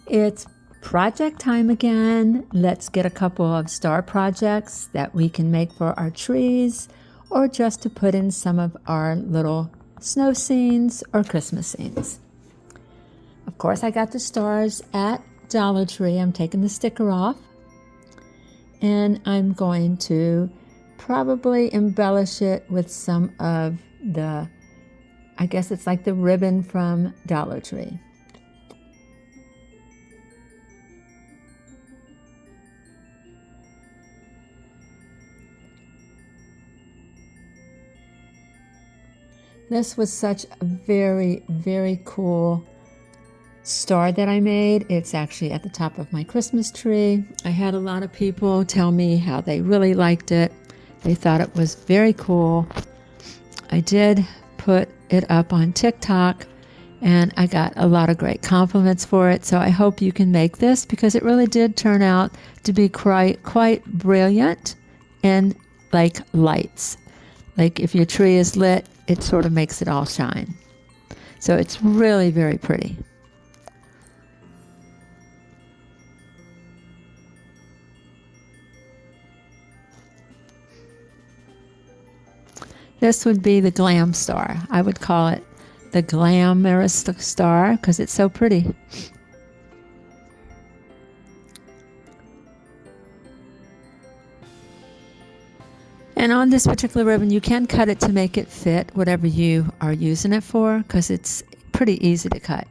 It's project time again. Let's get a couple of star projects that we can make for our trees or just to put in some of our little snow scenes or Christmas scenes. Of course, I got the stars at Dollar Tree. I'm taking the sticker off and I'm going to probably embellish it with some of the, I guess it's like the ribbon from Dollar Tree. This was such a very, very cool star that I made. It's actually at the top of my Christmas tree. I had a lot of people tell me how they really liked it. They thought it was very cool. I did put it up on TikTok and I got a lot of great compliments for it. So I hope you can make this because it really did turn out to be quite brilliant and like lights. Like if your tree is lit, it sort of makes it all shine. So it's really very pretty. This would be the glam star. I would call it the glamorous star because it's so pretty. And on this particular ribbon, you can cut it to make it fit whatever you are using it for because it's pretty easy to cut.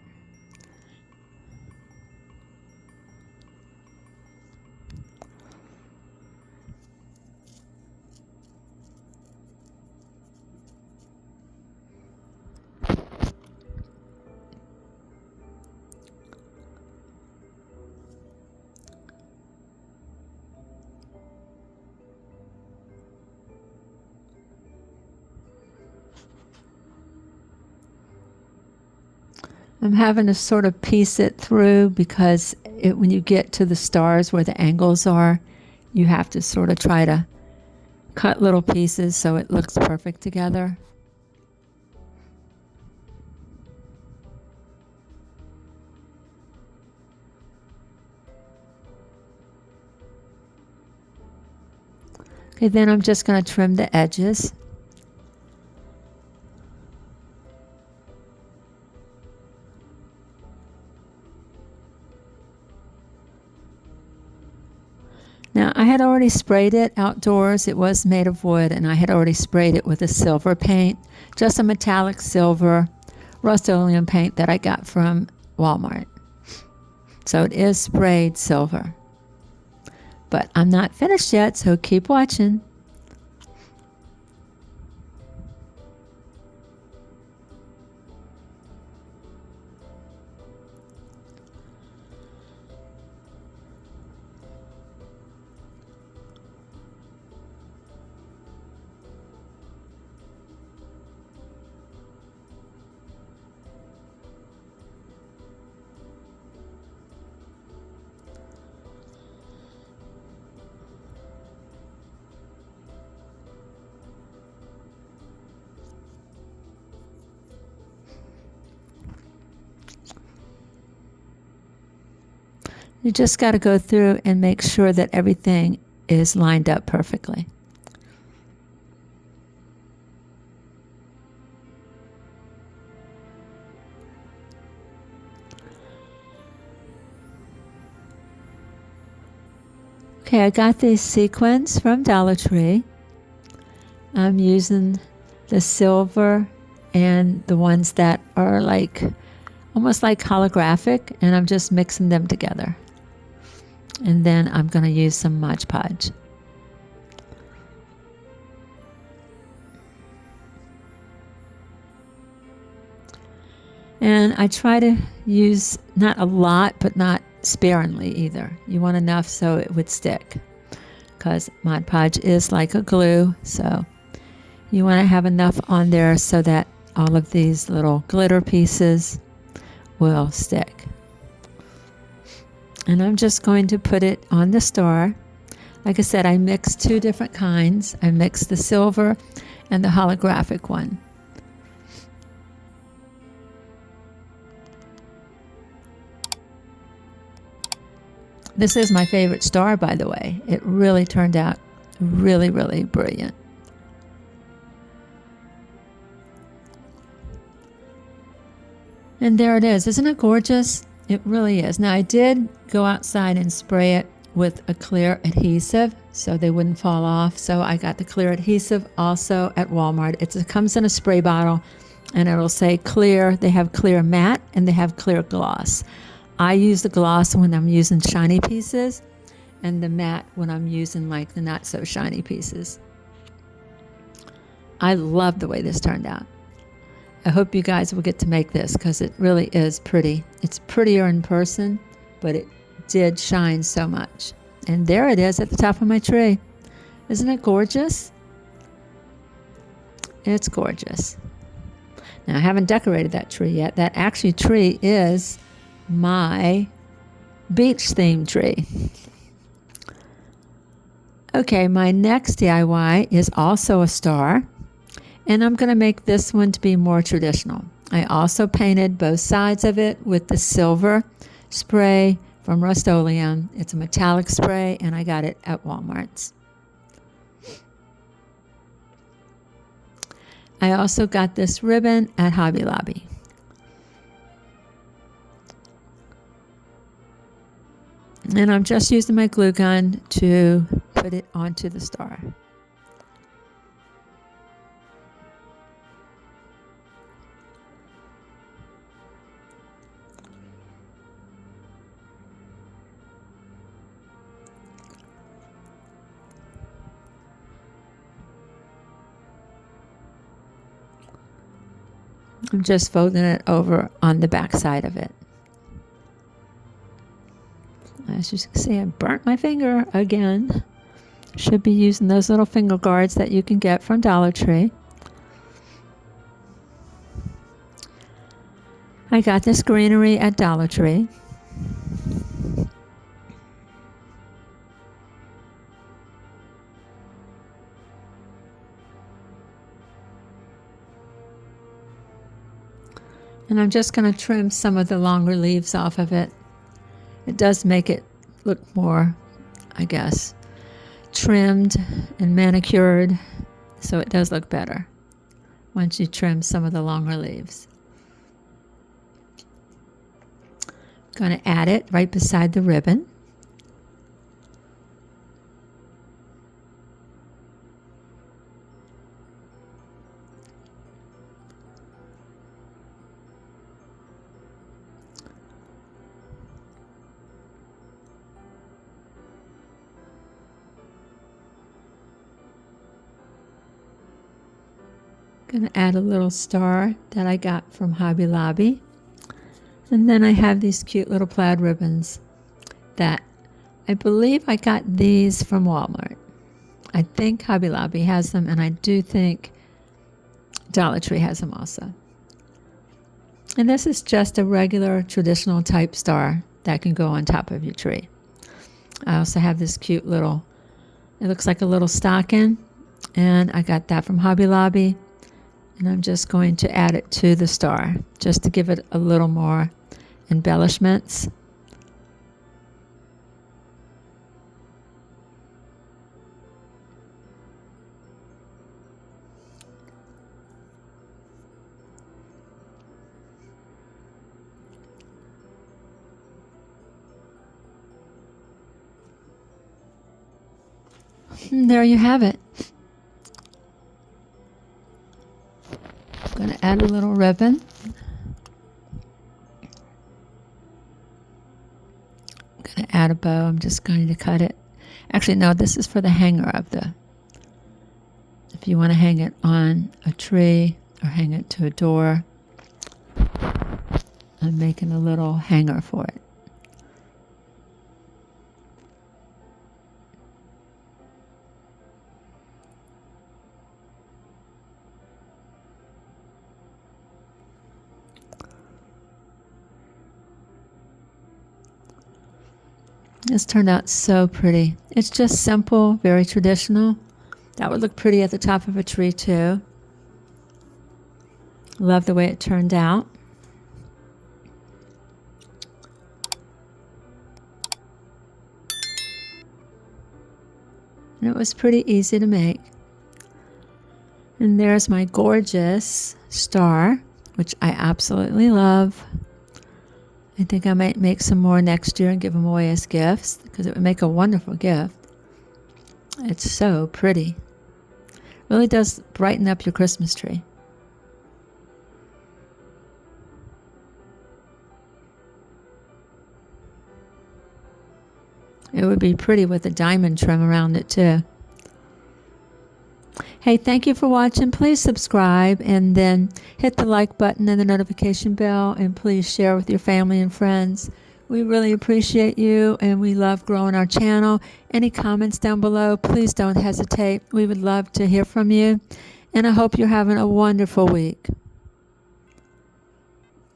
I'm having to sort of piece it through because when you get to the stars where the angles are, you have to sort of try to cut little pieces so it looks perfect together. Okay, then I'm just going to trim the edges. Now, I had already sprayed it outdoors. It was made of wood, and I had already sprayed it with a silver paint, just a metallic silver Rust-Oleum paint that I got from Walmart. So it is sprayed silver. But I'm not finished yet, so keep watching. You just got to go through and make sure that everything is lined up perfectly. Okay, I got these sequins from Dollar Tree. I'm using the silver and the ones that are like almost like holographic, and I'm just mixing them together. And then I'm going to use some Mod Podge. And I try to use not a lot, but not sparingly either. You want enough so it would stick, because Mod Podge is like a glue. So you want to have enough on there so that all of these little glitter pieces will stick. And I'm just going to put it on the star. Like I said, I mixed two different kinds. I mixed the silver and the holographic one. This is my favorite star, by the way. It really turned out really, really brilliant. And there it is. Isn't it gorgeous? It really is. Now, I did go outside and spray it with a clear adhesive so they wouldn't fall off. So I got the clear adhesive also at Walmart. It comes in a spray bottle and it'll say clear. They have clear matte and they have clear gloss. I use the gloss when I'm using shiny pieces and the matte when I'm using like the not so shiny pieces. I love the way this turned out. I hope you guys will get to make this because it really is pretty. It's prettier in person, but it did shine so much. And there it is at the top of my tree. Isn't it gorgeous? It's gorgeous. Now, I haven't decorated that tree yet. That actually tree is my beach theme tree. Okay, my next DIY is also a star. And I'm going to make this one to be more traditional. I also painted both sides of it with the silver spray from Rust-Oleum. It's a metallic spray, and I got it at Walmart's. I also got this ribbon at Hobby Lobby. And I'm just using my glue gun to put it onto the star. I'm just folding it over on the back side of it. As you can see, I burnt my finger again. Should be using those little finger guards that you can get from Dollar Tree. I got this greenery at Dollar Tree. And I'm just going to trim some of the longer leaves off of it. It does make it look more, I guess, trimmed and manicured, so it does look better once you trim some of the longer leaves. I'm going to add it right beside the ribbon. Going to add a little star that I got from Hobby Lobby. And then I have these cute little plaid ribbons that I believe I got these from Walmart. I think Hobby Lobby has them, and I do think Dollar Tree has them also. And this is just a regular traditional type star that can go on top of your tree. I also have this cute little, it looks like a little stocking, and I got that from Hobby Lobby. And I'm just going to add it to the star just to give it a little more embellishments. And there you have it. I'm going to add a little ribbon. I'm going to add a bow. I'm just going to cut it. Actually, no, this is for the hanger of the, if you want to hang it on a tree or hang it to a door. I'm making a little hanger for it. This turned out so pretty. It's just simple, very traditional. That would look pretty at the top of a tree too. Love the way it turned out. And it was pretty easy to make. And there's my gorgeous star, which I absolutely love. I think I might make some more next year and give them away as gifts because it would make a wonderful gift. It's so pretty. Really does brighten up your Christmas tree. It would be pretty with a diamond trim around it too. Hey, thank you for watching. Please subscribe and then hit the like button and the notification bell, and please share with your family and friends. We really appreciate you, and we love growing our channel. Any comments down below, please don't hesitate. We would love to hear from you, and I hope you're having a wonderful week.